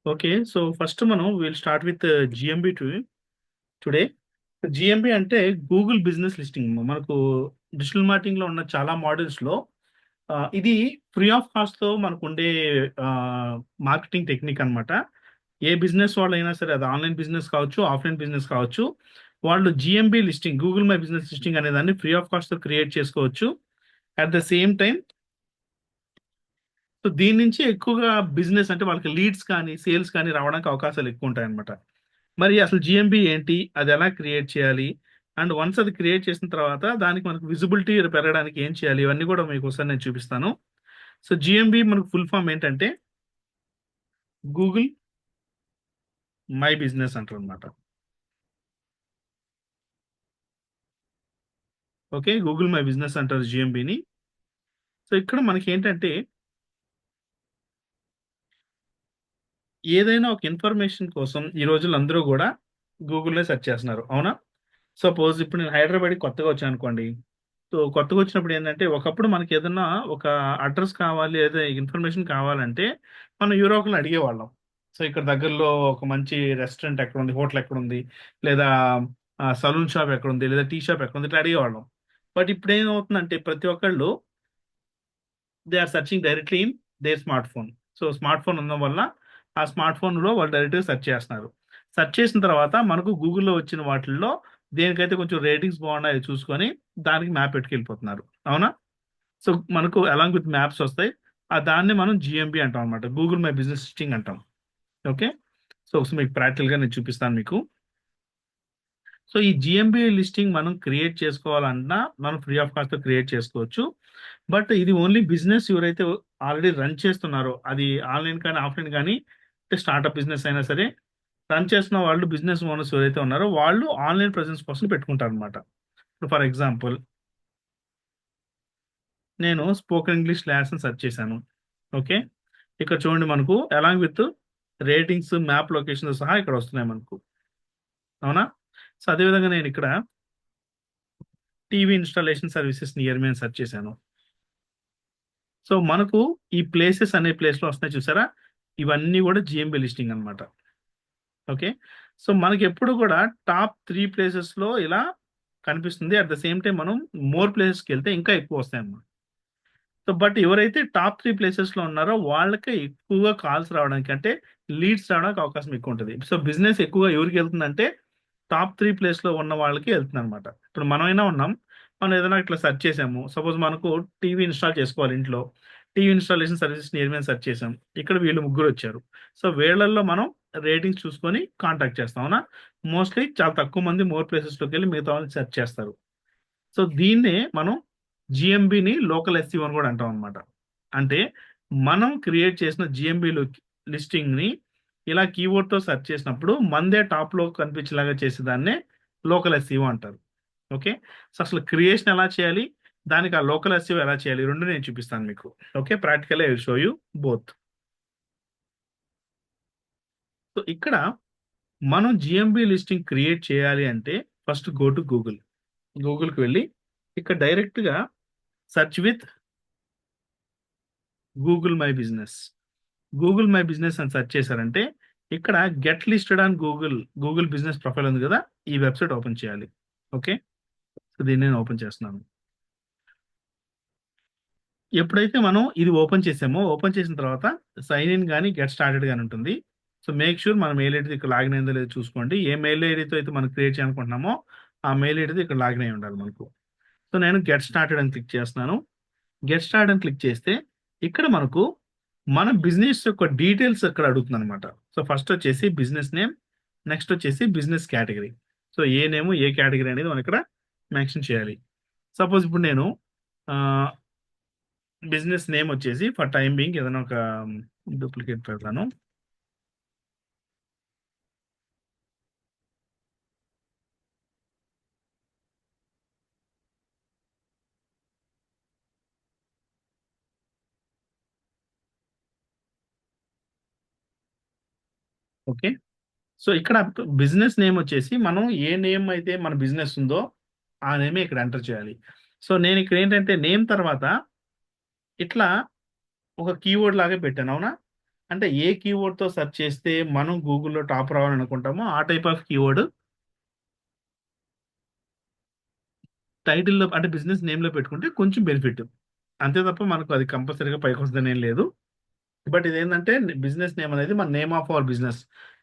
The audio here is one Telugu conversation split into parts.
ఓకే. సో, ఫస్ట్ మనం will start with GMB today. GMB అంటే గూగుల్ బిజినెస్ లిస్టింగ్. మనకు డిజిటల్ మార్కెటింగ్‌లో ఉన్న చాలా మోడల్స్‌లో ఇది ఫ్రీ ఆఫ్ కాస్ట్‌తో మనకుండే మార్కెటింగ్ టెక్నిక్ అనమాట. ఏ బిజినెస్ వాళ్ళైనా సరే అది ఆన్‌లైన్ బిజినెస్ కావచ్చు, ఆఫ్‌లైన్ బిజినెస్ కావచ్చు. వాళ్ళు GMB listing, Google my business listing అనే దాన్ని ఫ్రీ ఆఫ్ కాస్ట్‌తో క్రియేట్ చేసుకోవచ్చు. At the same time so, దీని నుంచి ఎక్కువగా బిజినెస్ అంటే వాళ్ళకి లీడ్స్ కానీ, సేల్స్ కానీ రావడానికి అవకాశాలు ఎక్కువుంటాయన్నమాట. మరి అసలు జీఎంబీ ఏంటి? అదెలా క్రియేట్ చేయాలి? అండ్ వన్స్ అది క్రియేట్ చేసిన తర్వాత దానికి మనకు విజిబిలిటీ పెరగడానికి ఏం చేయాలి? ఇవన్నీ కూడా మీకోసారి నేను చూపిస్తాను. సో, జీఎంబీ మనకు ఫుల్ ఫార్మ్ ఏంటంటే గూగుల్ మై బిజినెస్ అంటారనమాట. ఓకే. గూగుల్ మై బిజినెస్ అంటారు జీఎంబీని. సో, ఇక్కడ మనకేంటంటే ఏదైనా ఒక ఇన్ఫర్మేషన్ కోసం ఈ రోజుల్లో అందరూ గూడా గూగుల్‌లో సెర్చ్ చేస్తున్నారు. అవునా? సపోజ్ ఇప్పుడు నేను హైదరాబాద్‌కి కొత్తగా వచ్చాననుకోండి. సో, కొత్తగొచ్చినప్పుడు ఏందంటే, ఒకప్పుడు మనకేదన్నా ఒక అడ్రెస్ కావాలి, లేదా ఇన్ఫర్మేషన్ కావాలంటే, మనం ఎవరో ఒకళ్ళని అడిగేవాళ్ళం. సో, ఇక్కడ దగ్గరలో ఒక మంచి రెస్టారెంట్ ఎక్కడుంది, హోటల్ ఎక్కడుంది, లేదా సలూన్ షాప్ ఎక్కడుంది, లేదా టీ షాప్ ఎక్కడుంది, ఇట్లా అడిగేవాళ్ళం. బట్ ఇప్పుడేమవుతుందంటే, ప్రతి ఒక్కళ్ళు they are searching directly in their smart phone. So, smart phone ఉండడం వల్ల, ఆ స్మార్ట్ ఫోన్‌లో వాళ్ళు డైరెక్ట్‌గా సెర్చ్ చేస్తున్నారు. సెర్చ్ చేసిన తర్వాత మనకు గూగుల్‌లో వచ్చిన వాటిల్లో దేనికైతే కొంచెం రేటింగ్స్ బాగున్నాయో చూసుకొని, దానికి మ్యాప్ పెట్టుకెళ్ళిపోతున్నారు. అవునా? సో, మనకు అలాంగ్ విత్ మ్యాప్స్ వస్తాయి. దాన్ని మనం జీఎంబీ అంటాం అనమాట. గూగుల్ మై బిజినెస్ లిస్టింగ్ అంటాం. ఓకే. సో, మీకు ప్రాక్టికల్‌గా నేను చూపిస్తాను మీకు. సో, ఈ జీఎంబీ లిస్టింగ్ మనం క్రియేట్ చేసుకోవాలన్నా, మనం ఫ్రీ ఆఫ్ కాస్ట్‌తో క్రియేట్ చేసుకోవచ్చు. బట్ ఇది ఓన్లీ బిజినెస్ ఎవరైతే ఆల్రెడీ రన్ చేస్తున్నారో, అది ఆన్‌లైన్ కానీ, ఆఫ్‌లైన్ గానీ, అంటే స్టార్టప్ బిజినెస్ అయినా సరే, రన్ చేస్తున్న వాళ్ళు బిజినెస్ ఓనర్స్ ఎవరైతే ఉన్నారో, వాళ్ళు ఆన్‌లైన్ ప్రెజెన్స్ కోసం పెట్టుకుంటారనమాట. ఇప్పుడు ఫర్ ఎగ్జాంపుల్ నేను స్పోకెన్ ఇంగ్లీష్ క్లాస్ అని సెర్చ్ చేశాను. ఓకే. ఇక్కడ చూడండి మనకు అలాంగ్ విత్ రేటింగ్స్, మ్యాప్ లొకేషన్‌తో సహా ఇక్కడ వస్తున్నాయి మనకు. అవునా? సో, అదే విధంగా నేనిక్కడ టీవీ ఇన్‌స్టాలేషన్ సర్వీసెస్ నియర్ మీ అని సెర్చ్ చేశాను. సో, మనకు ఈ ప్లేసెస్ అనే ప్లేస్‌లో వస్తున్నాయి చూసారా? ఇవన్నీ గూడా జీఎంబీ లిస్టింగ్ అన్నమాట. ఓకే. సో, మనకెప్పుడు గూడా టాప్ 3 ప్లేసెస్‌లో ఇలా కనిపిస్తుంది. అట్ ద సేమ్ టైమ్ మనం మోర్ ప్లేసెస్‌కెళ్తే ఇంకా ఎక్కువొస్తాయన్నమాట. సో, బట్ ఎవరైతే టాప్ 3 ప్లేసెస్‌లో ఉన్నారో వాళ్ళకే ఎక్కువగా కాల్స్ రావడానికి అంటే లీడ్స్ రావడానికి అవకాశం ఎక్కువుంటది. సో, బిజినెస్ ఎక్కువగా ఎవరికెళ్తుందంటే టాప్ 3 ప్లేస్‌లో ఉన్న వాళ్ళకి ఎళ్తుందనమాట. ఇప్పుడు మనమైనా ఉన్నాం. మనం ఏదైనా ఇట్లా సెర్చ్ చేసాము. సపోజ్ మనకు టీవీ ఇన్‌స్టాల్ చేసుకోవాలి ఇంట్లో. టీవీ ఇన్‌స్టాలేషన్ సర్వీసెస్ నియర్ మీ అని సెర్చ్ చేసాం. ఇక్కడ వీళ్ళు ముగ్గురొచ్చారు. సో, వీళ్ళల్లో మనం రేటింగ్స్ చూసుకొని కాంటాక్ట్ చేస్తాం. అవునా? మోస్ట్‌లీ చాలా తక్కువ మంది మోర్ ప్లేసెస్‌లోకెళ్ళి మిగతా వాళ్ళని సెర్చ్ చేస్తారు. సో, దీన్నే మనం జీఎంబీని లోకల్ ఎస్‌ఈఓ అని గూడా అంటామనమాట. అంటే మనం క్రియేట్ చేసిన జీఎంబీలో లిస్టింగ్‌ని ఇలా కీవర్డ్‌తో సెర్చ్ చేసినప్పుడు మనదే టాప్‌లో కనిపించేలాగా చేసేదాన్నే లోకల్ ఎస్‌ఈఓ అంటారు. ఓకే. సో, అసలు క్రియేషన్ ఎలా చేయాలి? దానికి ఆ లోకల్ ఎస్‌ఈఓ ఎలా చేయాలి? 2 నేను చూపిస్తాను మీకు. Okay. Practically I will show you both. So, ఇక్కడ మనం జీఎంబీ లిస్టింగ్ క్రియేట్ చేయాలి అంటే ఫస్ట్ గో టు గూగుల్. గూగుల్‌కి వెళ్లి ఇక్కడ డైరెక్ట్‌గా search with Google my business. Google my business అని సెర్చ్ చేశారంటే, ఇక్కడ get listed on Google business profile ఉంది గదా! ఈ వెబ్‌సైట్ ఓపెన్ చేయాలి. ఓకే. సో, దీన్ని నేను ఓపెన్ చేస్తున్నాను. ఎప్పుడైతే మనం ఇది ఓపెన్ చేసామో, ఓపెన్ చేసిన తర్వాత సైన్ ఇన్ గాని, గెట్ స్టార్టెడ్ గాని ఉంటుంది. సో, మేక్ ష్యూర్ మన మెయిల్ ఐడీ ఇక్కడ లాగిన్ అయిందో లేదో చూసుకోండి. ఏ మెయిల్ ఐడీతో అయితే మనం క్రియేట్ చేయాలనుకుంటున్నామో, ఆ మెయిల్ ఐడీతో ఇక్కడ లాగిన్ అయ్యి ఉండాలి మనకు. సో, నేను గెట్ స్టార్టెడ్ అని క్లిక్ చేస్తున్నాను. గెట్ స్టార్టెడ్ అని క్లిక్ చేస్తే, ఇక్కడ మనకు మన బిజినెస్ యొక్క డీటెయిల్స్ ఇక్కడ అడుగుతుందనమాట. సో, ఫస్ట్ వచ్చేసి బిజినెస్ నేమ్, నెక్స్ట్ వచ్చేసి బిజినెస్ కేటగరీ. సో, ఏ నేము, ఏ కేటగరీ అనేది మనం ఇక్కడ మెన్షన్ చేయాలి. సపోజ్ ఇప్పుడు నేను ఆహ్, బిజినెస్ నేమ్ వచ్చేసి ఫర్ టైమ్ బీయింగ్ ఏదైనా ఒక డూప్లికేట్ పెడతాను. ఓకే. సో, ఇక్కడ బిజినెస్ నేమ్ వచ్చేసి మనం ఏ నేమ్ అయితే మన బిజినెస్ ఉందో, ఆ నేమే ఇక్కడ ఎంటర్ చేయాలి. సో, నేను ఇక్కడ ఏంటంటే నేమ్ తర్వాత ఇట్లా ఒక కీవర్డ్ లాగా పెట్టాను. అవునా? అంటే ఏ కీవర్డ్‌తో సెర్చ్ చేస్తే మనం గూగుల్‌లో టాప్ రావాలనుకుంటామో ఆ టైప్ ఆఫ్ కీవర్డ్ టైటిల్‌లో అంటే బిజినెస్ నేమ్‌లో పెట్టుకుంటే కొంచెం బెనిఫిట్. అంతే తప్ప మనకు అది కంపల్సరీగా పైకొస్తదనేం లేదు. బట్ ఇదేందంటే బిజినెస్ నేమ్ అనేది మన నేమ్ ఆఫ్ అవర్ బిజినెస్.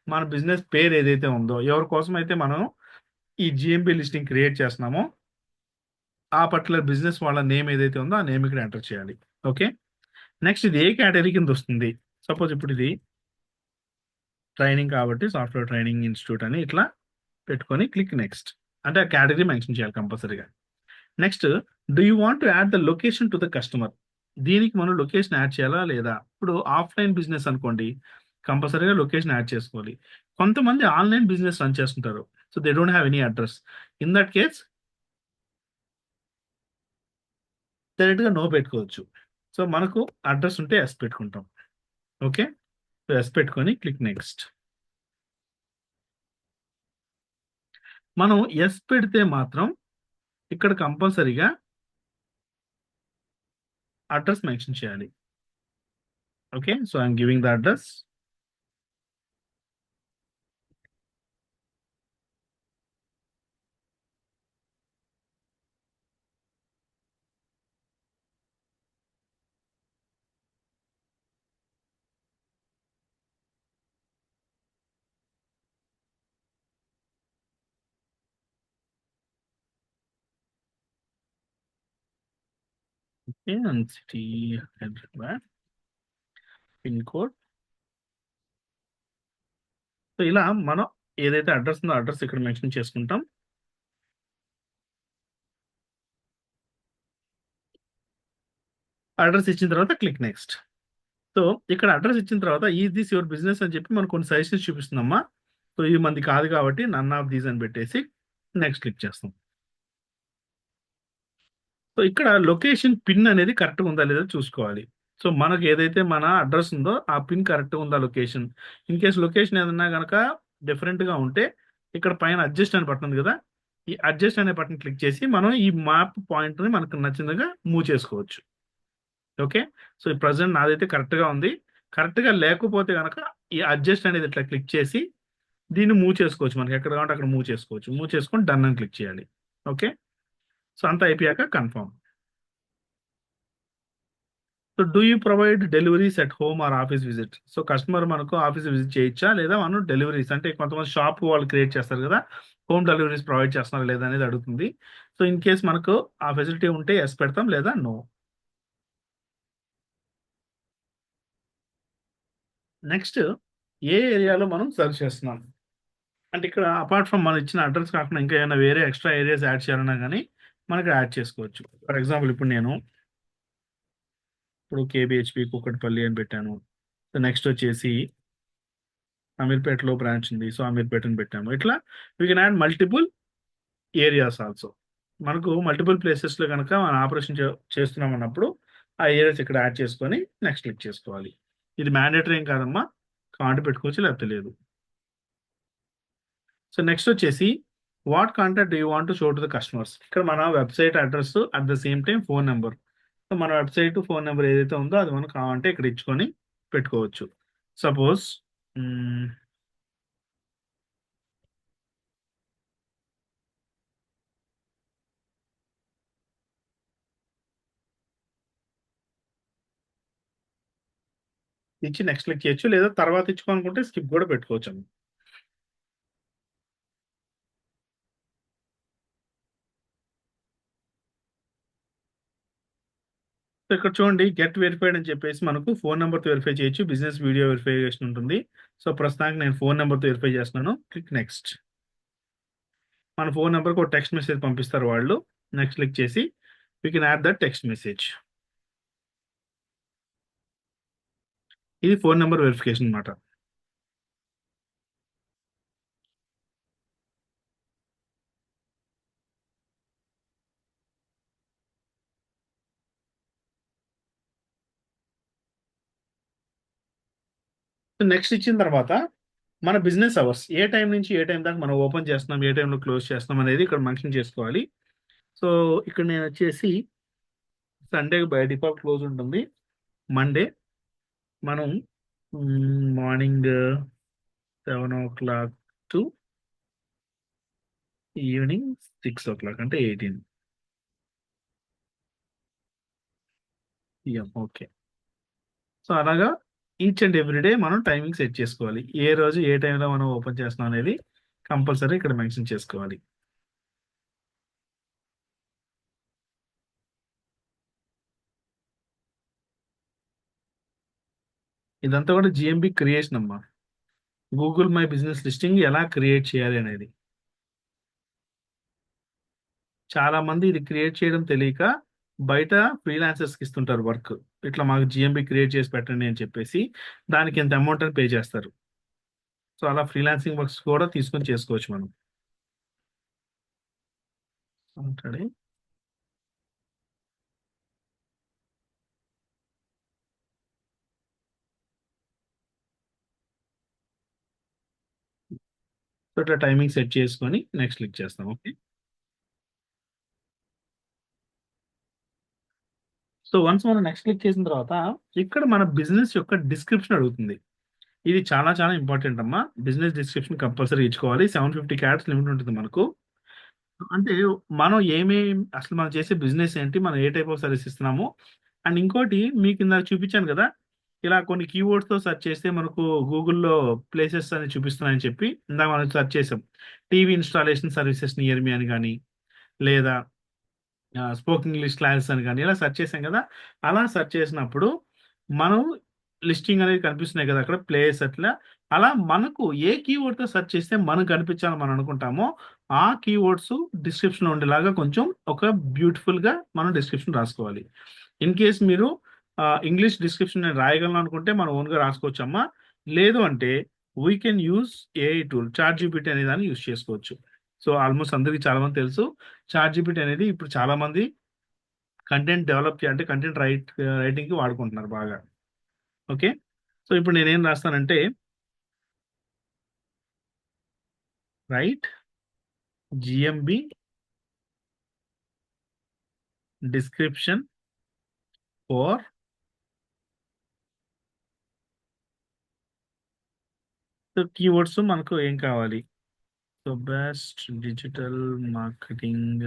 మన బిజినెస్ పేరు ఏదైతే ఉందో, ఎవరి కోసమైతే మనం ఈ జీఎంబీ లిస్టింగ్ క్రియేట్ చేస్తున్నామో, ఆ పర్టిక్యులర్ బిజినెస్ వాళ్ళ నేమ్ ఏదైతే ఉందో, ఆ నేమ్ ఇక్కడ ఎంటర్ చేయాలి. ఓకే. నెక్స్ట్ ఇది ఏ కేటగరీ కిందొస్తుంది? సపోజ్ ఇప్పుడు ఇది ట్రైనింగ్ కాబట్టి సాఫ్ట్‌వేర్ ట్రైనింగ్ ఇన్‌స్టిట్యూట్ అని ఇట్లా పెట్టుకొని క్లిక్ నెక్స్ట్. అంటే ఆ కేటగరీ మెన్షన్ చేయాలి కంపల్సరీగా. Next do you want to add the location to the customer? దీనికి మనం లొకేషన్ యాడ్ చేయాలా లేదా? ఇప్పుడు ఆఫ్‌లైన్ బిజినెస్ అనుకోండి. కంపల్సరీగా లొకేషన్ యాడ్ చేసుకోవాలి. కొంతమంది ఆన్‌లైన్ బిజినెస్ రన్ చేస్తుంటారు. So, they don't have any address. In that case డైరెక్ట్‌గా నో పెట్టుకోవచ్చు. సో, మనకు అడ్రెస్ ఉంటే యెస్ పెట్టుకుంటాం. ఓకే. సో, యెస్ పెట్టుకొని క్లిక్ నెక్స్ట్. మనం యెస్ పెడితే మాత్రం ఇక్కడ కంపల్సరీగా అడ్రెస్ మెన్షన్ చేయాలి. Okay. So, I am giving the address. Okay. And city Hyderabad. Pin code. So, ఇలా మనం ఏదైతే అడ్రెస్ ఉందో అడ్రెస్ ఇక్కడ మెన్షన్ చేసుకుంటాం. అడ్రెస్ ఇచ్చిన తర్వాత క్లిక్ నెక్స్ట్. సో, ఇక్కడ అడ్రెస్ ఇచ్చిన తర్వాత ఈస్ దిస్ యువర్ బిజినెస్ అని చెప్పి మనకు కొన్ని సజెషన్స్ చూపిస్తుందమ్మా. సో, ఇది మనది కాదు కాబట్టి నన్ ఆఫ్ దీస్ అని పెట్టేసి నెక్స్ట్ క్లిక్ చేస్తాం. సో, ఇక్కడ లొకేషన్ పిన్ అనేది కరెక్ట్‌గా ఉందా లేదా చూసుకోవాలి. సో, మనకు ఏదైతే మన అడ్రెస్ ఉందో ఆ పిన్ కరెక్ట్‌గా ఉందా లొకేషన్. ఇన్ కేస్ లొకేషన్ ఏదన్నా గనక డిఫరెంట్‌గా ఉంటే ఇక్కడ పైన అడ్జస్ట్ అనే బటన్ ఉంది గదా! ఈ అడ్జస్ట్ అనే బటన్ క్లిక్ చేసి మనం ఈ మ్యాప్ పాయింట్‌ని మనకు నచ్చినగా మూవ్ చేసుకోవచ్చు. ఓకే. సో, ప్రెజెంట్ నాదైతే కరెక్ట్‌గా ఉంది. కరెక్ట్‌గా లేకపోతే గనక ఈ అడ్జస్ట్ అనేది ఇట్లా క్లిక్ చేసి దీన్ని మూవ్ చేసుకోవచ్చు. మనకి ఎక్కడ కావాలంటే అక్కడ మూవ్ చేసుకోవచ్చు. మూవ్ చేసుకొని డన్ అని క్లిక్ చేయాలి. ఓకే. సో, అంతా అయిపోయాక confirm. So, do you provide deliveries at home or office visit? So, customer మనకు ఆఫీస్ విజిట్ చేయొచ్చా? లేదా మనం డెలివరీస్ అంటే కొంతమంది షాప్ వాళ్ళు క్రియేట్ చేస్తారు గదా! హోమ్ డెలివరీస్ ప్రొవైడ్ చేస్తున్నారా లేదా అనేది అడుగుతుంది. సో, ఇన్ కేస్ మనకు ఆ ఫెసిలిటీ ఉంటే యెస్ పెడతాం లేదా నో. నెక్స్ట్ ఏ ఏరియాలో మనం సెర్చ్ చేస్తున్నాం? అంటే ఇక్కడ అపార్ట్ ఫ్రమ్ మనం ఇచ్చిన అడ్రెస్ కాకుండా ఇంకా ఏమైనా వేరే ఎక్స్‌ట్రా ఏరియాస్ యాడ్ చేయాలన్నా గాని మనకి యాడ్ చేసుకోవచ్చు. ఫర్ ఎగ్జాంపుల్ ఇప్పుడు నేను ఇప్పుడు కేబీహెచ్‌పీ కూకట్పల్లి అని పెట్టాను. సో, నెక్స్ట్ వచ్చేసి అమీర్పేటలో బ్రాంచ్ ఉంది. సో, అమీర్పేట అని పెట్టాము. ఇట్లా we can add multiple areas also. మనకు మల్టిపుల్ ప్లేసెస్‌లో గనక మనం ఆపరేషన్ చేస్తున్నాం అన్నప్పుడు ఆ ఏరియాస్ ఇక్కడ యాడ్ చేసుకొని నెక్స్ట్ క్లిక్ చేసుకోవాలి. ఇది మ్యాండేటరీ ఏం కాదమ్మా. కావాలంటే పెట్టుకోవచ్చు లేకపోతే లేదు. సో, నెక్స్ట్ వచ్చేసి what contact do you want to show to the customers? ఇక్కడ మన website address at the same time phone number. So, మన వెబ్‌సైట్, ఫోను నంబర్ ఏదైతే ఉందో అది మనకు కావాలంటే ఇక్కడ ఇచ్చుకొని పెట్టుకోవచ్చు. సపోజ్ హ్మ్. ఇచ్చి నెక్స్ట్ క్లిక్ చేయొచ్చు. లేదా తర్వాత ఇచ్చుకోవాలనుకుంటే స్కిప్ గూడా పెట్టుకోవచ్చండి. సో, ఇక్కడ చూడండి గెట్ వెరిఫైడ్ అని చెప్పేసి మనకు ఫోను నంబర్‌తో వెరిఫై చేయొచ్చు. బిజినెస్ వీడియో వెరిఫికేషన్ ఉంటుంది. సో, ప్రస్తుతానికి నేను ఫోను నంబర్‌తో వెరిఫై చేస్తున్నాను. Click next. మన ఫోను నంబర్‌కి ఒక టెక్స్ట్ మెసేజ్ పంపిస్తారు వాళ్ళు. నెక్స్ట్ క్లిక్ చేసి we can add that text message. ఇది ఫోను నంబర్ వెరిఫికేషన్ మాట. సో, నెక్స్ట్ ఇచ్చిన తర్వాత మన బిజినెస్ అవర్స్ ఏ టైం నుంచి ఏ టైం దాకా మనం ఓపెన్ చేస్తున్నాం, ఏ టైంలో క్లోజ్ చేస్తున్నాం అనేది ఇక్కడ మెన్షన్ చేసుకోవాలి. సో, ఇక్కడ నేనొచ్చేసి సండే బై డిఫాల్ట్ క్లోజ్ ఉంటుంది. మండే మనం morning 7 o'clock to evening 6 o'clock అంటే 18 PM. ఓకే. సో అలాగా ఈచ్ అండ్ ఎవ్రీ డే మనం టైమింగ్ సెట్ చేసుకోవాలి. ఏ రోజు ఏ టైంలో మనం ఓపెన్ చేస్తున్నాం అనేది కంపల్సరీ ఇక్కడ మెన్షన్ చేసుకోవాలి. ఇదంతా కూడా జిఎంబి క్రియేషన్ అమ్మా. గూగుల్ మై బిజినెస్ లిస్టింగ్ ఎలా క్రియేట్ చేయాలి అనేది. చాలా మంది ఇది క్రియేట్ చేయడం తెలియక బయట ఫ్రీలాన్సర్స్ కి ఇస్తుంటారు వర్క్. ఇట్లా మాకు జిఎంబి క్రియేట్ చేసి పెట్టండి అని చెప్పేసి దానికి ఎంత అమౌంట్ అని పే చేస్తారు. సో అలా ఫ్రీలాన్సింగ్ వర్క్స్ కూడా తీసుకొని చేసుకోవచ్చు మనం. ఉంటాడు. సో ఇట్లా టైమింగ్ సెట్ చేసుకొని నెక్స్ట్ క్లిక్ చేస్తాం. ఓకే. సో వన్స్ మనం నెక్స్ట్ క్లిక్ చేసిన తర్వాత ఇక్కడ మన బిజినెస్ యొక్క డిస్క్రిప్షన్ అడుగుతుంది. ఇది చాలా చాలా ఇంపార్టెంట్ అమ్మా. బిజినెస్ డిస్క్రిప్షన్ కంపల్సరీ ఇచ్చుకోవాలి. 750 క్యారెక్టర్స్ లిమిట్ ఉంటుంది మనకు. అంటే మనం అసలు మనం చేసే బిజినెస్ ఏంటి, మనం ఏ టైప్ ఆఫ్ సర్వీస్ ఇస్తున్నాము, అండ్ ఇంకోటి మీకు ఇందాక చూపించాను కదా, ఇలా కొన్ని కీవర్డ్స్ తో సెర్చ్ చేస్తే మనకు గూగుల్లో ప్లేసెస్ అని చూపిస్తున్నాయని చెప్పి ఇందాక మనం సెర్చ్ చేసాం. టీవీ ఇన్స్టాలేషన్ సర్వీసెస్ నియర్ మీ అని కానీ, లేదా స్పోకెన్ ఇంగ్లీష్ క్లాసెస్ అని కానీ ఇలా సెర్చ్ చేసాం కదా. అలా సెర్చ్ చేసినప్పుడు మనం లిస్టింగ్ అనేది కనిపిస్తున్నాయి కదా అక్కడ ప్లేస్ అట్లా. అలా మనకు ఏ కీవర్డ్ తో సెర్చ్ చేస్తే మనకు కనిపించాలని మనం అనుకుంటామో ఆ కీవర్డ్స్ డిస్క్రిప్షన్ ఉండేలాగా కొంచెం ఒక బ్యూటిఫుల్ గా మనం డిస్క్రిప్షన్ రాసుకోవాలి. ఇన్ కేస్ మీరు ఇంగ్లీష్ డిస్క్రిప్షన్ నేను రాయగలను అనుకుంటే మనం ఓన్ గా రాసుకోవచ్చు అమ్మా. లేదు అంటే we can use AI tool, ChatGPT అనే దాన్ని యూస్ చేసుకోవచ్చు. సో ఆల్మోస్ట్ అందరికి చాలా మంది తెలుసు, చాట్ జీపీటీ అనేది ఇప్పుడు చాలా మంది కంటెంట్ డెవలప్ అంటే కంటెంట్ రైటింగ్ కి వాడుకుంటున్నారు బాగా. ఓకే. సో ఇప్పుడు నేనేం రాస్తానంటే right GMB description for keywords మనకు ఏం కావాలి. So best digital marketing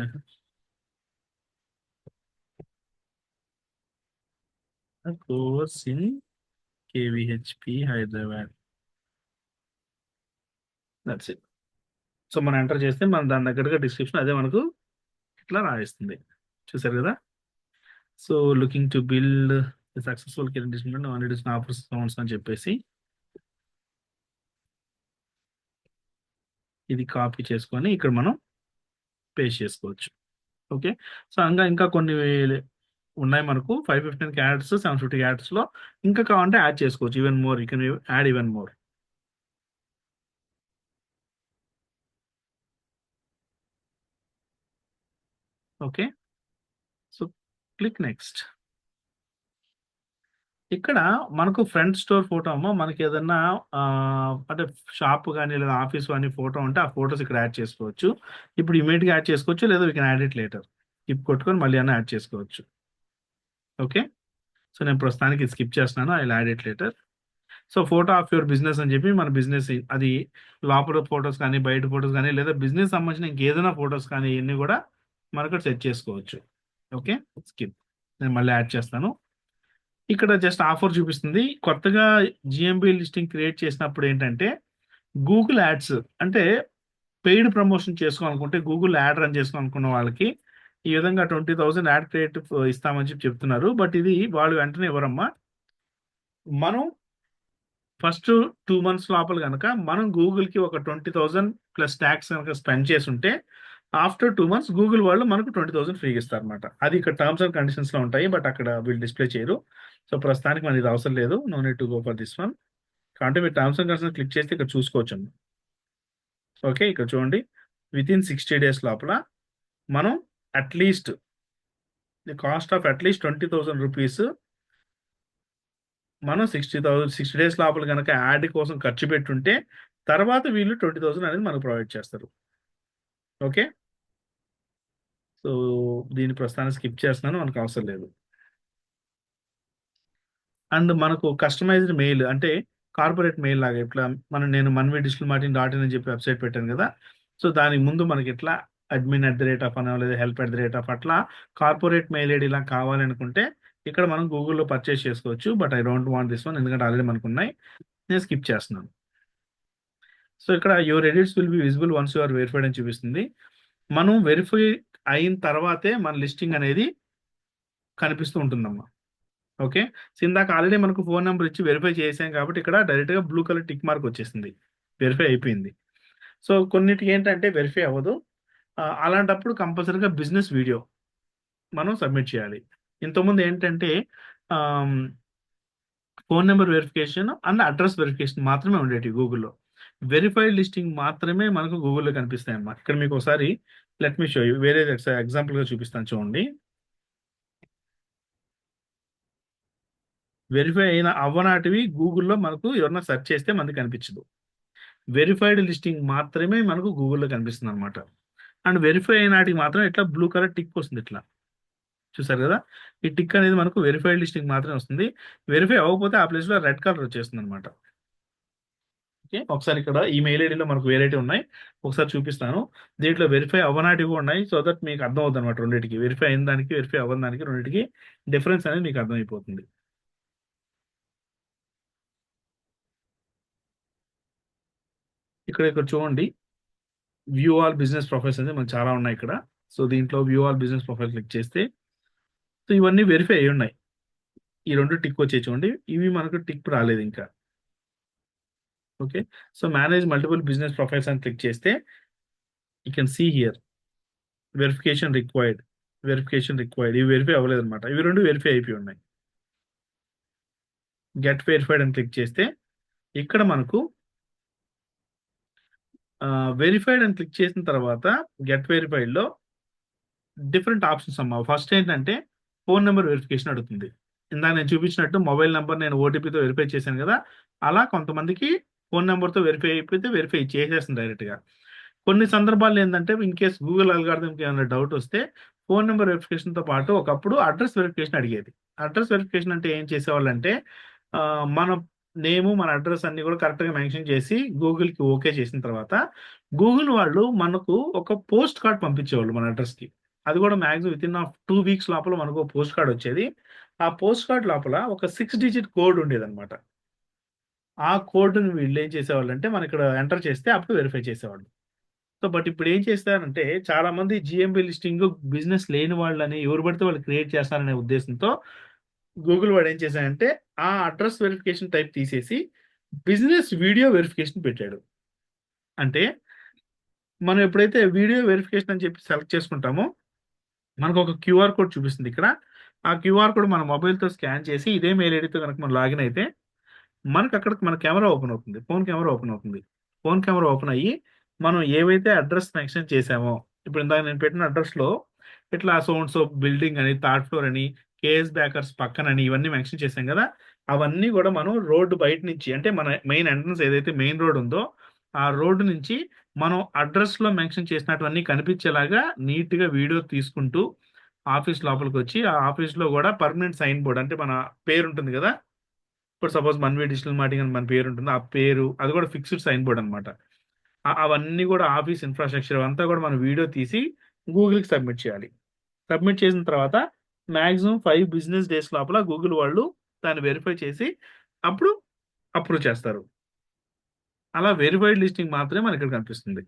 course in KPHB Hyderabad. That's it. So మనం ఎంటర్ చేస్తే మనం దాని దగ్గరగా డిస్క్రిప్షన్ అదే మనకు ఇట్లా రాయిస్తుంది. చూసారు కదా. So looking to build successful career distribution on offers sounds అని చెప్పేసి ఇది కాపీ చేసుకొని ఇక్కడ మనం పేస్ట్ చేసుకోవచ్చు. ఓకే. సో ఇంకా కొన్ని ఉన్నాయి మనకు 515 క్యారెక్టర్స్ 750 క్యారెక్టర్స్ లో ఇంకా కావాలంటే యాడ్ చేసుకోవచ్చు. Even more you can add even more. Okay. So click next. ఇక్కడ మనకు ఫ్రంట్ స్టోర్ ఫోటో అమ్మో మనకి ఏదన్నా అంటే షాప్ కానీ లేదా ఆఫీస్ కానీ ఫోటో ఉంటే ఆ ఫోటోస్ ఇక్కడ యాడ్ చేసుకోవచ్చు. ఇప్పుడు ఇమీడియట్ గా యాడ్ చేసుకోవచ్చు, లేదా we can add it later. Skip కొట్టుకొని మళ్ళీ అన్న యాడ్ చేసుకోవచ్చు. ఓకే. సో నేను ప్రస్తుతానికి స్కిప్ చేస్తున్నాను. I add it later. So photo of your business అని చెప్పి మన బిజినెస్ అది లోపల ఫొటోస్ కానీ బయట ఫొటోస్ కానీ లేదా బిజినెస్ సంబంధించిన ఇంకేదైనా ఫొటోస్ కానీ ఇవన్నీ కూడా మనకు సెట్ చేసుకోవచ్చు. ఓకే. స్కిప్. నేను మళ్ళీ యాడ్ చేస్తాను. ఇక్కడ జస్ట్ ఆఫర్ చూపిస్తుంది. కొత్తగా జిఎంబి లిస్టింగ్ క్రియేట్ చేసినప్పుడు ఏంటంటే గూగుల్ యాడ్స్ అంటే పెయిడ్ ప్రమోషన్ చేసుకోవాలనుకుంటే గూగుల్ యాడ్ రన్ చేసుకోవాలనుకున్న వాళ్ళకి ఈ విధంగా 20,000 యాడ్ క్రియేట్ ఇస్తామని చెప్పి చెప్తున్నారు. బట్ ఇది వాళ్ళు వెంటనే ఇవ్వరమ్మా. మనం ఫస్ట్ 2 months లోపల కనుక మనం గూగుల్ కి ఒక 20,000 ప్లస్ ట్యాక్స్ కనుక స్పెండ్ చేసి ఉంటే ఆఫ్టర్ 2 months గూగుల్ వాళ్ళు మనకు 20,000 ఫ్రీగా ఇస్తారు అనమాట. అది ఇక్కడ టర్మ్స్ అండ్ కండిషన్స్ లో ఉంటాయి, బట్ అక్కడ వీళ్ళు డిస్ప్లే చేయరు. సో ప్రస్తుతానికి మనకి ఇది అవసరం లేదు. No need to go for this one. కాబట్టి మీరు టర్మ్స్ అండ్ కండిషన్స్ క్లిక్ చేస్తే ఇక్కడ చూసుకోవచ్చు. ఓకే. ఇక్కడ చూడండి, విత్ ఇన్ 60 days లోపల మనం at least the cost of at least 20,000 rupees మనం 60 days లోపల కనుక యాడ్ కోసం ఖర్చు పెట్టుంటే తర్వాత వీళ్ళు 20,000 అనేది మనకు ప్రొవైడ్ చేస్తారు. ఓకే. సో దీని ప్రస్తుతానికి స్కిప్ చేస్తున్నాను, మనకు అవసరం లేదు. అండ్ మనకు కస్టమైజ్డ్ మెయిల్ అంటే కార్పొరేట్ మెయిల్ లాగా ఇట్లా నేను Manvi digital marketing dot in అని చెప్పి వెబ్సైట్ పెట్టాను కదా. సో దానికి ముందు మనకి ఇట్లా admin@the rate of అనో లేదా help@the rate of అట్లా కార్పొరేట్ మెయిల్ ఐడి ఇలా కావాలి అనుకుంటే ఇక్కడ మనం గూగుల్లో పర్చేస్ చేసుకోవచ్చు. But I don't want this one, ఎందుకంటే ఆల్రెడీ మనకు ఉన్నాయి. నేను స్కిప్ చేస్తున్నాను. సో ఇక్కడ your edits will be visible once you are verified అని చూపిస్తుంది. మనం వెరిఫై అయిన తర్వాతే మన లిస్టింగ్ అనేది కనిపిస్తూ ఉంటుందమ్మా. ఓకే. సో ఇందాక ఆల్రెడీ మనకు ఫోన్ నెంబర్ ఇచ్చి వెరిఫై చేసాం కాబట్టి ఇక్కడ డైరెక్ట్‌గా బ్లూ కలర్ టిక్ మార్క్ వచ్చేసింది. వెరిఫై అయిపోయింది. సో కొన్నిటికి ఏంటంటే వెరిఫై అవ్వదు. అలాంటప్పుడు కంపల్సరీగా బిజినెస్ వీడియో మనం సబ్మిట్ చేయాలి. ఇంతకుముందు ఏంటంటే ఆహ్, phone number verification and address verification మాత్రమే ఉండేటివి గూగుల్‌లో. వెరిఫైడ్ లిస్టింగ్ మాత్రమే మనకు గూగుల్‌లో కనిపిస్తాయన్నమాట. ఇక్కడ మీకు ఒకసారి లెట్ మీ షో యూ వేరేది ఎగ్జాంపుల్‌గా చూపిస్తాను చూడండి. వెరిఫై అయిన అవ్వనాటివి గూగుల్‌లో మనకు ఎవరైనా సెర్చ్ చేస్తే మనకు కనిపించదు. వెరిఫైడ్ లిస్టింగ్ మాత్రమే మనకు గూగుల్‌లో కనిపిస్తుందన్నమాట. అండ్ వెరిఫై అయినాటికి మాత్రం ఇట్లా బ్లూ కలర్ టిక్ వస్తుంది ఇట్లా. చూసారు కదా! ఈ టిక్ అనేది మనకు వెరిఫైడ్ లిస్టింగ్ మాత్రమే వస్తుంది. వెరిఫై అవ్వకపోతే ఆ ప్లేస్‌లో రెడ్ కలర్ వచ్చేస్తుందన్నమాట. ఓకే. ఒకసారి ఇక్కడ ఈ మెయిల్ ఐడీలో మనకు వేరైటీ ఉన్నాయి. ఒకసారి చూపిస్తాను. దీంట్లో వెరిఫై అవ్వనాటివి కూడా ఉన్నాయి. సో దట్ మీకు అర్థమవుద్దన్నమాట రెండిటికి. వెరిఫై అయిన దానికి, వెరిఫై అవ్వని దానికి రెండిటికి డిఫరెన్స్ అనేది మీకు అర్థమైపోతుంది. ఇక్కడ చూడండి. వ్యూ ఆల్ బిజినెస్ ప్రొఫైల్స్ అనేది మనకు చాలా ఉన్నాయి ఇక్కడ. సో దీంట్లో view all business profile click చేస్తే సో ఇవన్నీ వెరిఫై అయ్యున్నాయి. ఈ 2 టిక్ వచ్చాయి చూడండి. ఇవి మనకు టిక్ రాలేదింకా. Okay. So manage multiple business profiles అని క్లిక్ చేస్తే you can see here verification required, verification required ఇవి వెరిఫై అవ్వలేదన్నమాట. ఇవి 2 వెరిఫై అయిపోయి ఉన్నాయి. గెట్ వెరిఫైడ్ అని క్లిక్ చేస్తే ఇక్కడ మనకు వెరిఫైడ్ అని క్లిక్ చేసిన తర్వాత గెట్ వెరిఫైడ్‌లో డిఫరెంట్ ఆప్షన్స్ అమ్మా. ఫస్ట్ ఏంటంటే ఫోన్ నంబర్ వెరిఫికేషన్ అడుగుతుంది. ఇందాక నేను చూపించినట్టు మొబైల్ నంబర్ నేను ఓటీపీతో వెరిఫై చేశాను కదా! అలా కొంతమందికి ఫోన్ నంబర్‌తో వెరిఫై అయిపోతే వెరిఫై చేసేస్తుంది డైరెక్ట్‌గా. కొన్ని సందర్భాల్లో ఏందంటే ఇన్ కేస్ గూగుల్ అల్గారిథమ్‌కి ఏమైనా డౌట్ వస్తే ఫోన్ నంబర్ వెరిఫికేషన్‌తో పాటు ఒకప్పుడు అడ్రెస్ వెరిఫికేషన్ అడిగేది. అడ్రెస్ వెరిఫికేషన్ అంటే ఏం చేసేవాళ్ళంటే మన నేము, మన అడ్రెస్ అన్నీ కూడా కరెక్ట్‌గా మెన్షన్ చేసి గూగుల్‌కి ఓకే చేసిన తర్వాత గూగుల్ వాళ్ళు మనకు ఒక పోస్ట్ కార్డ్ పంపించేవాళ్ళు మన అడ్రెస్‌కి. అది కూడా మాక్సిమం వితిన్ 2 వీక్స్ లోపల మనకు ఒక పోస్ట్ కార్డ్ వచ్చేది. ఆ పోస్ట్ కార్డ్ లోపల ఒక 6 డిజిట్ కోడ్ ఉండేదన్నమాట. ఆ కోడ్‌ని వీళ్ళేం చేసేవాళ్ళంటే మనం ఇక్కడ ఎంటర్ చేస్తే అప్పుడు వెరిఫై చేసేవాళ్ళు. సో, బట్ ఇప్పుడు ఏం చేస్తారంటే చాలా మంది జీఎంబీ లిస్టింగ్ బిజినెస్ లేని వాళ్ళని ఎవరు పడితే వాళ్ళు క్రియేట్ చేస్తారనే ఉద్దేశంతో గూగుల్ వాడు ఏం చేశాడంటే ఆ అడ్రెస్ వెరిఫికేషన్ టైప్ తీసేసి బిజినెస్ వీడియో వెరిఫికేషన్ పెట్టాడు. అంటే మనం ఎప్పుడైతే వీడియో వెరిఫికేషన్ అని చెప్పి సెలెక్ట్ చేసుకుంటామో మనకు ఒక క్యూఆర్ కోడ్ చూపిస్తుంది ఇక్కడ. ఆ క్యూఆర్ కోడ్ మన మొబైల్‌తో స్కాన్ చేసి ఇదే మెయిల్ ఐడీతో గనుక మనం లాగిన్ అయితే మనకక్కడ మన కెమెరా ఓపెన్ అవుతుంది. ఫోన్ కెమెరా ఓపెన్ అవుతుంది. ఫోన్ కెమెరా ఓపెన్ అయ్యి, మనం ఏవైతే అడ్రెస్ మెన్షన్ చేసామో, ఇప్పుడు ఇందాక నేను పెట్టిన అడ్రెస్‌లో ఇట్లా సో అండ్ సో బిల్డింగ్ అని, థర్డ్ ఫ్లోర్ అని, కేఎస్ బేకర్స్ పక్కనని ఇవన్నీ మెన్షన్ చేసాం గదా! అవన్నీ గూడా మనం రోడ్డు బయట నుంచి అంటే మన మెయిన్ ఎంట్రన్స్ ఏదైతే మెయిన్ రోడ్ ఉందో, ఆ రోడ్డు నుంచి మనం అడ్రెస్‌లో మెన్షన్ చేసినటువన్నీ కనిపించేలాగా నీట్‌గా వీడియో తీసుకుంటూ ఆఫీస్ లోపలికొచ్చి, ఆ ఆఫీస్‌లో గూడా పర్మనెంట్ సైన్ బోర్డ్ అంటే మన పేరుంటుంది గదా! ఇప్పుడు సపోజ్ మన్వి డిజిటల్ మార్కెటింగ్ అని మన పేరుంటుంది. ఆ పేరు అది కూడా ఫిక్స్డ్ సైన్ బోర్డ్ అనమాట. అవన్నీ కూడా ఆఫీస్ ఇన్‌ఫ్రాస్ట్రక్చర్ అవంతా కూడా మనం వీడియో తీసి గూగుల్‌కి సబ్మిట్ చేయాలి. సబ్మిట్ చేసిన తర్వాత మాక్సిమం 5 బిజినెస్ డేస్ లోపల గూగుల్ వాళ్ళు దాన్ని వెరిఫై చేసి అప్పుడు అప్రూవ్ చేస్తారు. అలా వెరిఫైడ్ లిస్టింగ్ మాత్రమే మనకిక్కడ కనిపిస్తుంది.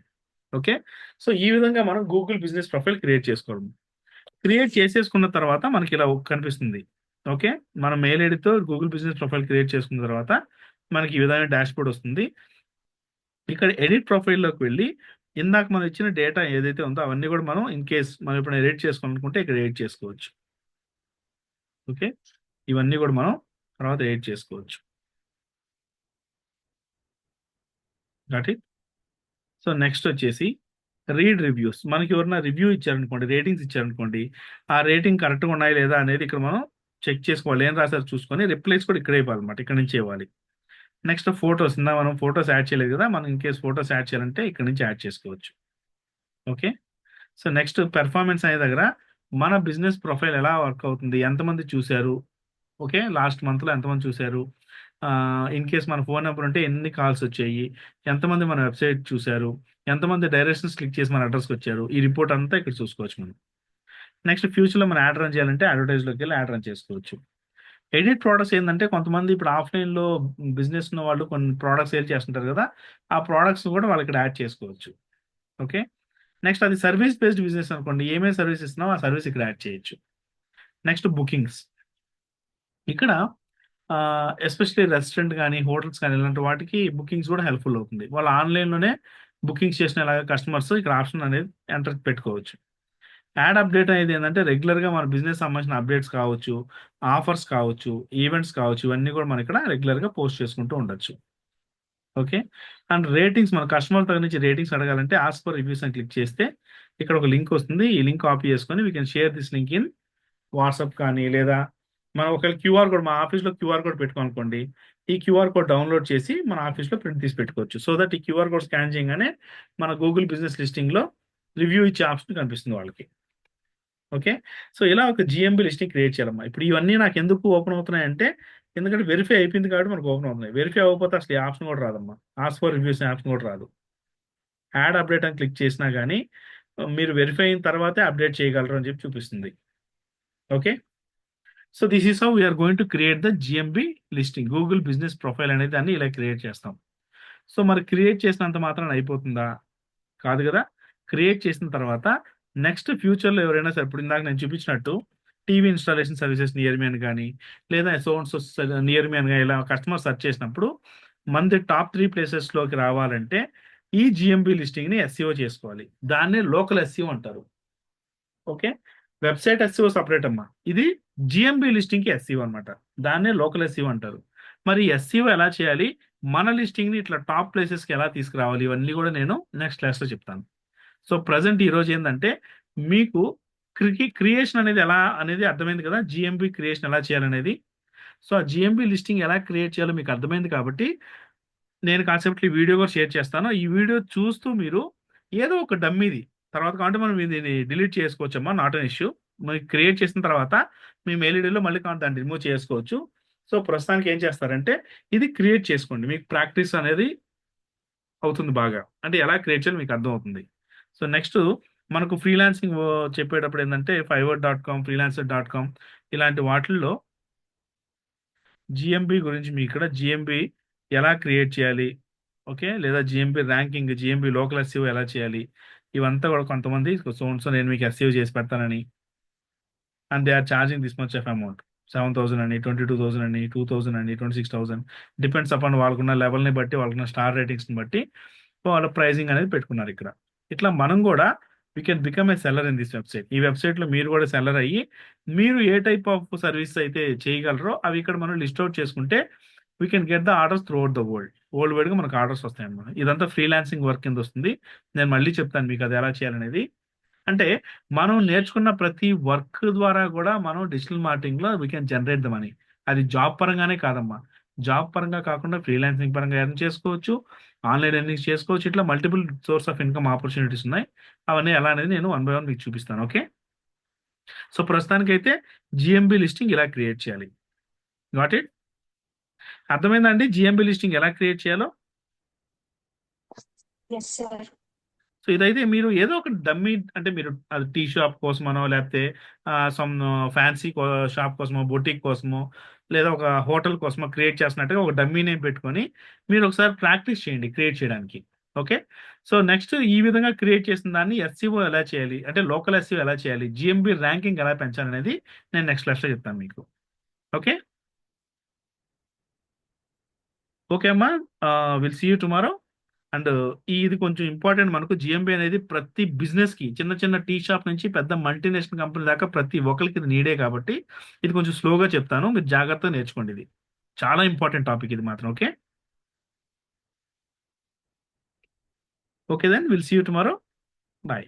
ఓకే. సో, ఈ విధంగా మనం గూగుల్ బిజినెస్ ప్రొఫైల్ క్రియేట్ చేసుకోవడం. క్రియేట్ చేసేసుకున్న తర్వాత మనకిలా కనిపిస్తుంది. ఓకే. మన మెయిల్ ఐడీతో గూగుల్ బిజినెస్ ప్రొఫైల్ క్రియేట్ చేసుకున్న తర్వాత మనకి ఈ విధమైన డాష్‌బోర్డ్ వస్తుంది. ఇక్కడ ఎడిట్ ప్రొఫైల్‌లోకి వెళ్లి ఇందాక మనం ఇచ్చిన డేటా ఏదైతే ఉందో అవన్నీ కూడా మనం ఇన్ కేస్ మనం ఎప్పుడైనా ఎడిట్ చేసుకోవాలనుకుంటే ఇక్కడ ఎడిట్ చేసుకోవచ్చు. ఓకే. ఇవన్నీ కూడా మనం తర్వాత ఎడిట్ చేసుకోవచ్చు. Got it? సో, నెక్స్ట్ వచ్చేసి రీడ్ రివ్యూస్. మనకి ఎవరైనా రివ్యూ ఇచ్చారనుకోండి, రేటింగ్స్ ఇచ్చారనుకోండి, ఆ రేటింగ్ కరెక్ట్‌గా ఉన్నాయా లేదా అనేది ఇక్కడ మనం చెక్ చేసుకోవాలి. ఏం రాసారో చూసుకొని రిప్లైస్ కూడా ఇక్కడే ఇవ్వాలన్నమాట. ఇక్కడి నుంచే ఇవ్వాలి. Next photos. ఇందాక మనం ఫోటోస్ యాడ్ చేయలేదు కదా! మనం ఇన్ కేస్ ఫోటోస్ యాడ్ చేయాలంటే ఇక్కడి నుంచి యాడ్ చేసుకోవచ్చు. ఓకే. సో, నెక్స్ట్ పెర్ఫార్మన్స్ అనే దగ్గర మన బిజినెస్ ప్రొఫైల్ ఎలా వర్క్ అవుతుంది? ఎంతమంది చూసారు? ఓకే. లాస్ట్ మంత్‌లో ఎంతమంది చూసారు? ఇన్ కేస్ మన ఫోన్ నెంబర్ ఉంటే ఎన్ని కాల్స్ వచ్చాయి, ఎంతమంది మన వెబ్సైట్ చూశారు, ఎంతమంది డైరెక్షన్స్ క్లిక్ చేసి మన అడ్రస్కి వచ్చారు, ఈ రిపోర్ట్ అంతా ఇక్కడ చూసుకోవచ్చు మనం. నెక్స్ట్ ఫ్యూచర్లో మనం యాడ్ రన్ చేయాలంటే అడ్వర్టైజ్లోకి వెళ్ళి యాడ్ రన్ చేసుకోవచ్చు. ఎడిట్ ప్రోడక్ట్స్ ఏంటంటే కొంతమంది ఇప్పుడు ఆఫ్లైన్లో బిజినెస్ ఉన్న వాళ్ళు కొన్ని ప్రోడక్ట్స్ సేల్ చేస్తుంటారు కదా, ఆ ప్రోడక్ట్స్ కూడా వాళ్ళు ఇక్కడ యాడ్ చేసుకోవచ్చు. ఓకే. నెక్స్ట్ అది సర్వీస్ బేస్డ్ బిజినెస్ అనుకోండి, ఏమేమి సర్వీస్ ఇస్తున్నామో ఆ సర్వీస్ ఇక్కడ యాడ్ చేయొచ్చు. Next bookings. ఇక్కడ ఎస్పెషల్లీ రెస్టారెంట్ కానీ హోటల్స్ కానీ ఇలాంటి వాటికి బుకింగ్స్ కూడా హెల్ప్ఫుల్ అవుతుంది. వాళ్ళు ఆన్లైన్లోనే బుకింగ్స్ చేసిన కస్టమర్స్ ఇక్కడ ఆప్షన్ అనేది ఎంటర్ పెట్టుకోవచ్చు. యాడ్ అప్డేట్ అనేది ఏంటంటే రెగ్యులర్గా మన బిజినెస్ సంబంధించిన అప్డేట్స్ కావచ్చు, ఆఫర్స్ కావచ్చు, ఈవెంట్స్ కావచ్చు, ఇవన్నీ కూడా మనం ఇక్కడ రెగ్యులర్గా పోస్ట్ చేసుకుంటూ ఉండొచ్చు. ఓకే. అండ్ రేటింగ్స్, మన కస్టమర్ దగ్గర నుంచి రేటింగ్స్ అడగాలంటే ఆస్క్ ఫర్ రివ్యూస్ అని క్లిక్ చేస్తే ఇక్కడ ఒక లింక్ వస్తుంది. ఈ లింక్ కాపీ చేసుకొని we can share this link in WhatsApp కానీ, లేదా మనం ఒకవేళ క్యూఆర్ కోడ్, మా ఆఫీస్లో క్యూఆర్ కోడ్ పెట్టుకోనుకోండి, ఈ క్యూఆర్ కోడ్ డౌన్లోడ్ చేసి మన ఆఫీస్లో ప్రింట్ తీసి పెట్టుకోవచ్చు. సో దట్ ఈ క్యూఆర్ కోడ్ స్కాన్ చేయగానే మన గూగుల్ బిజినెస్ లిస్టింగ్లో రివ్యూ ఇచ్చే ఆప్షన్ కనిపిస్తుంది వాళ్ళకి. ఓకే. సో ఇలా ఒక జిఎంబి లిస్టింగ్ క్రియేట్ చేయాలమ్మా. ఇప్పుడు ఇవన్నీ నాకు ఎందుకు ఓపెన్ అవుతున్నాయంటే, ఎందుకంటే వెరిఫై అయిపోయింది కాబట్టి మనకు ఓపెన్ అవుతున్నాయి. వెరిఫై అవ్వకపోతే అసలు ఈ ఆప్షన్ కూడా రాదమ్మా. ఆస్క్ ఫర్ రివ్యూస్ ఆప్షన్ కూడా రాదు. యాడ్ అప్డేట్ అని క్లిక్ చేసినా కానీ మీరు వెరిఫై అయిన తర్వాతే అప్డేట్ చేయగలరు అని చెప్పి చూపిస్తుంది. Okay. So this is how we're going to create the GMB listing. Google business profile అనేది దాన్ని ఇలా క్రియేట్ చేస్తాం. సో మరి క్రియేట్ చేసినంత మాత్రం అయిపోతుందా? కాదు కదా. క్రియేట్ చేసిన తర్వాత నెక్స్ట్ ఫ్యూచర్లో ఎవరైనా సరే, ఇప్పుడు ఇందాక నేను చూపించినట్టు టీవీ ఇన్స్టాలేషన్ సర్వీసెస్ నియర్ మీ అని కానీ, లేదా సోన్స్ నియర్ మీ అని కానీ ఇలా కస్టమర్ సెర్చ్ చేసినప్పుడు మనది టాప్ 3 ప్లేసెస్లోకి రావాలంటే ఈ జిఎంబి లిస్టింగ్ని ఎస్సీఓ చేసుకోవాలి. దాన్నే లోకల్ ఎస్సీఓ అంటారు. ఓకే. వెబ్సైట్ ఎస్సీఓ సపరేట్ అమ్మా. ఇది జిఎంబి లిస్టింగ్కి ఎస్సీఓ అనమాట. దాన్నే లోకల్ ఎస్సీఓ అంటారు. మరి ఎస్సీఓ ఎలా చేయాలి, మన లిస్టింగ్ని ఇట్లా టాప్ ప్లేసెస్కి ఎలా తీసుకురావాలి, ఇవన్నీ కూడా నేను నెక్స్ట్ క్లాస్లో చెప్తాను. సో ప్రజెంట్ ఈరోజు ఏంటంటే మీకు క్రియేషన్ అనేది ఎలా అనేది అర్థమైంది కదా, జిఎంబి క్రియేషన్ ఎలా చేయాలనేది. సో ఆ జిఎంబి లిస్టింగ్ ఎలా క్రియేట్ చేయాలో మీకు అర్థమైంది కాబట్టి నేను కాన్సెప్ట్ వీడియో కూడా షేర్ చేస్తాను. ఈ వీడియో చూస్తూ మీరు ఏదో ఒక డమ్మీది తర్వాత కావాలంటే మనం దీన్ని డిలీట్ చేసుకోవచ్చమ్మా, నాట్ అన్ ఇష్యూ. మరి క్రియేట్ చేసిన తర్వాత మీ మెయిల్ ఐడిలో మళ్ళీ కావాలి దాన్ని రిమూవ్ చేసుకోవచ్చు. సో ప్రస్తుతానికి ఏం చేస్తారంటే ఇది క్రియేట్ చేసుకోండి, మీకు ప్రాక్టీస్ అనేది అవుతుంది బాగా. అంటే ఎలా క్రియేట్ చేయాలి మీకు అర్థమవుతుంది. సో నెక్స్ట్ మనకు ఫ్రీలాన్సింగ్ చెప్పేటప్పుడు ఏంటంటే fiverr.com, freelancer.com ఇలాంటి వాటిల్లో జిఎంబి గురించి మీ ఇక్కడ జిఎంబి ఎలా క్రియేట్ చేయాలి, ఓకే, లేదా GMB ranking, GMB local SCO ఎలా చేయాలి, ఇవంతా కూడా కొంతమంది సో నేను మీకు ఎస్సీఓ చేసి పెడతానని, and they are charging this much of amount, 7,000 అని, 22,000 అని, 2,000 అని, 26,000 డిపెండ్స్ అపాన్ వాళ్ళకున్న లెవెల్ని బట్టి, వాళ్ళకున్న స్టార్ రేటింగ్స్ని బట్టి వాళ్ళ ప్రైజింగ్ అనేది పెట్టుకున్నారు ఇక్కడ. ఇట్లా మనం కూడా we can become a seller in this website. ఈ వెబ్సైట్లో మీరు కూడా సెల్లర్ అయ్యి మీరు ఏ టైప్ ఆఫ్ సర్వీస్ అయితే చేయగలరో అవి ఇక్కడ మనం లిస్ట్ అవుట్ చేసుకుంటే we can get the orders through out the world వైడ్గా మనకు ఆర్డర్స్ వస్తాయి అన్నమాట. ఇదంతా ఫ్రీలాన్సింగ్ వర్క్ కింద వస్తుంది. నేను మళ్ళీ చెప్తాను మీకు అది ఎలా చేయాలనేది. అంటే మనం నేర్చుకున్న ప్రతి వర్క్ ద్వారా కూడా మనం డిజిటల్ మార్కెటింగ్లో we can generate the money. అది జాబ్ పరంగానే కాదమ్మా, జాబ్ పరంగా కాకుండా ఫ్రీలాన్సింగ్ పరంగా ఎర్న్ చేసుకోవచ్చు, ఆన్లైన్ ఎర్నింగ్స్ చేసుకోవచ్చు. ఇట్లా multiple source of income opportunities ఉన్నాయి. అవన్నీ ఎలా అనేది నేను 1 by 1 మీకు చూపిస్తాను. ఓకే. సో ప్రస్తుతానికైతే జిఎంబి లిస్టింగ్ ఇలా క్రియేట్ చేయాలి. Got it? అర్థమైందండి జిఎంబి లిస్టింగ్ ఎలా క్రియేట్ చేయాలో? Yes, sir. సో ఇదైతే మీరు ఏదో ఒక డమ్మీ, అంటే మీరు అది టీ షాప్ కోసమనో, లేకపోతే సమ్ ఫ్యాన్సీ షాప్ కోసమో, బొటిక్ కోసమో, లేదా ఒక హోటల్ కోసమో క్రియేట్ చేస్తున్నట్టుగా ఒక డమ్మీ నేమ్ పెట్టుకొని మీరు ఒకసారి ప్రాక్టీస్ చేయండి క్రియేట్ చేయడానికి. ఓకే. సో నెక్స్ట్ ఈ విధంగా క్రియేట్ చేసిన దాన్ని ఎస్సీఓ ఎలా చేయాలి, అంటే లోకల్ ఎస్సీఓ ఎలా చేయాలి, జిఎంబి ర్యాంకింగ్ ఎలా పెంచాలనేది నేను నెక్స్ట్ క్లాస్లో చెప్తాను మీకు. ఓకే. ఓకే అమ్మా, will see you tomorrow. And ఇది కొంచెం ఇంపార్టెంట్, మనకు జిఎంబి అనేది ప్రతి బిజినెస్ కి, చిన్న చిన్న టీ షాప్ నుంచి పెద్ద మల్టీనేషనల్ కంపెనీ దాకా ప్రతి ఒక్కరికి ఇది నీడే కాబట్టి ఇది కొంచెం స్లోగా చెప్తాను, మీరు జాగ్రత్తగా నేర్చుకోండి. ఇది చాలా ఇంపార్టెంట్ టాపిక్ ఇది మాత్రం. Okay. Okay then will see you tomorrow. Bye.